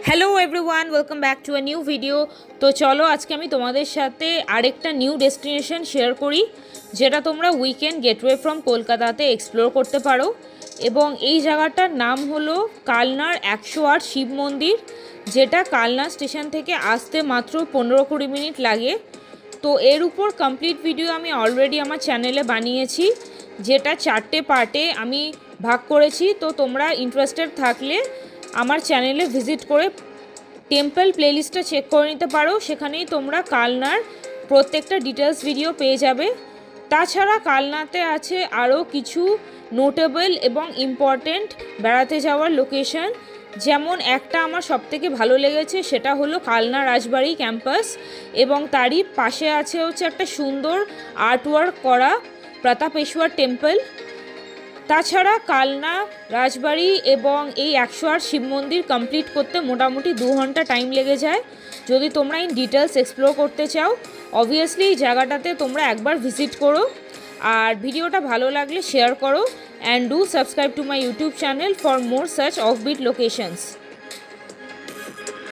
Hello everyone, welcome back to a new video. তো চলো আজকে আমি তোমাদের সাথে আরেকটা নিউ ডেস্টিনেশন শেয়ার করি, যেটা তোমরা উইকেন্ড গেটওয়ে ফ্রম কলকাতাতে এক্সপ্লোর করতে পারো। এবং এই জায়গাটার নাম হলো কালনার 108 শিব মন্দির, যেটা কালনা স্টেশন থেকে আসতে মাত্র 15-20 মিনিট লাগে। তো এর উপর কমপ্লিট ভিডিও আমি অলরেডি আমার চ্যানেলে বানিয়েছি, যেটা 4টে পার্টে আমি ভাগ করেছি। তো তোমরা ইন্টারেস্টেড থাকলে আমার চ্যানেলে ভিজিট করে টেম্পল প্লেলিস্টটা চেক করে নিতে পারো। সেখানেই তোমরা কালনার প্রত্যেকটা ডিটেলস ভিডিও পেয়ে যাবে। তাছাড়া কালনাতে আছে আরও কিছু নোটেবল এবং ইম্পর্টেন্ট বেড়াতে যাওয়ার লোকেশন। যেমন একটা আমার সবথেকে ভালো লেগেছে, সেটা হলো কালনা রাজবাড়ি ক্যাম্পাস, এবং তারই পাশে আছে হচ্ছে একটা সুন্দর আর্টওয়ার্ক করা প্রতাপেশ্বর টেম্পল। তাছাড়া কালনা রাজবাড়ি এবং এই 108 শিব মন্দির কমপ্লিট করতে মোটামুটি 2 ঘন্টা টাইম লেগে যায়। যদি তোমরা ইন ডিটেলস এক্সপ্লোর করতে চাও, অবভিয়াসলি এই জায়গাটাতে তোমরা একবার ভিজিট করো। আর ভিডিওটা ভালো লাগলে শেয়ার করো, and do subscribe to my YouTube channel for more such offbeat locations.